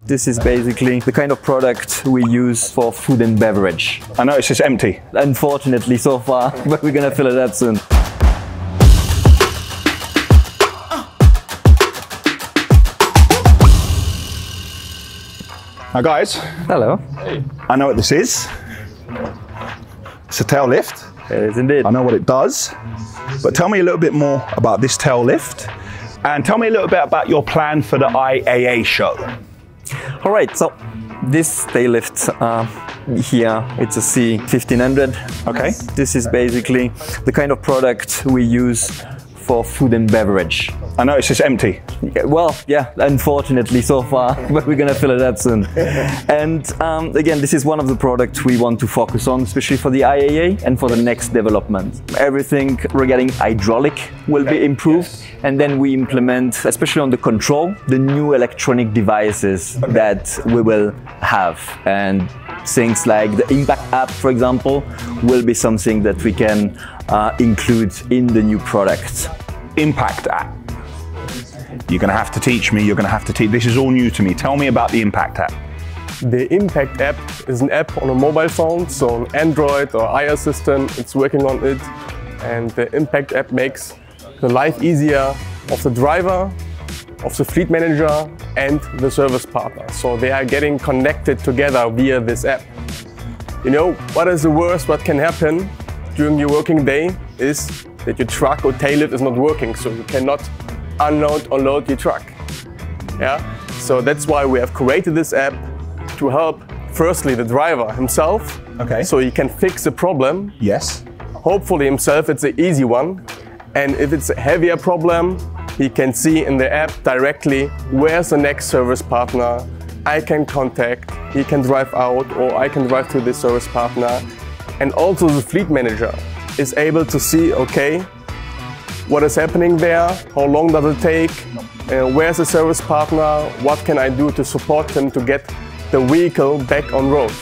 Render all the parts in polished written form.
This is basically the kind of product we use for food and beverage. I know it's just empty. Unfortunately so far, but we're gonna fill it up soon. Now guys, Hello. I know what this is. It's a tail lift. It is indeed. I know what it does, but tell me a little bit more about this tail lift and tell me a little bit about your plan for the IAA show. All right, so this tail lift here, it's a C1500. Okay. This is basically the kind of product we use for food and beverage. I know it's just empty. Well, yeah, unfortunately so far, but we're gonna fill it up soon. And again, this is one of the products we want to focus on, especially for the IAA and for the next development. Everything regarding hydraulic will be improved, and then we implement, especially on the control, the new electronic devices that we will have. And things like the Impact app, for example, will be something that we can include in the new product. Impact app. You're going to have to teach me, you're going to have to teach. This is all new to me. Tell me about the Impact app. The Impact app is an app on a mobile phone, so an Android or iOS system, it's working on it. And the Impact app makes the life easier of the driver, of the fleet manager and the service partner. So they are getting connected together via this app. You know, what is the worst what can happen during your working day is that your truck or tail lift is not working, so you cannot unload or load your truck. Yeah? So that's why we have created this app to help, firstly, the driver himself, Okay. so he can fix the problem. Yes. Hopefully himself, it's an easy one. And if it's a heavier problem, he can see in the app directly where's the next service partner I can contact. He can drive out or I can drive to the service partner. And also the fleet manager is able to see, okay, what is happening there, how long does it take, where's the service partner, what can I do to support him to get the vehicle back on road.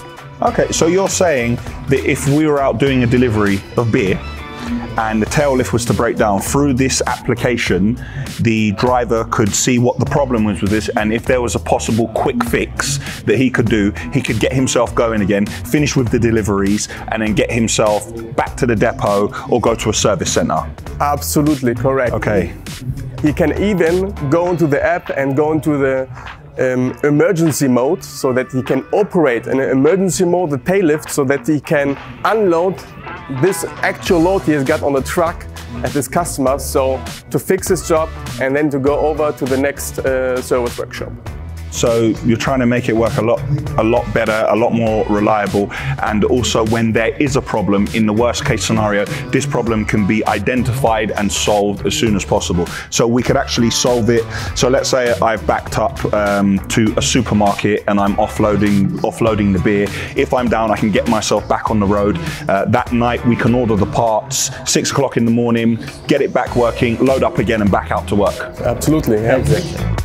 Okay, so you're saying that if we were out doing a delivery of beer and the tail lift was to break down, through this application, the driver could see what the problem was with this, and if there was a possible quick fix that he could do, he could get himself going again, finish with the deliveries, and then get himself back to the depot or go to a service center. Absolutely correct. Okay. He can even go into the app and go into the emergency mode, so that he can operate in an emergency mode the tail lift, so that he can unload this actual load he has got on the truck at his customer, so to fix his job and then to go over to the next service workshop. So you're trying to make it work a lot better, a lot more reliable, and also when there is a problem, in the worst case scenario, this problem can be identified and solved as soon as possible. So we could actually solve it. So let's say I've backed up to a supermarket and I'm offloading the beer. If I'm down, I can get myself back on the road. That night we can order the parts, 6 o'clock in the morning, get it back working, load up again and back out to work. Absolutely, yeah. Exactly.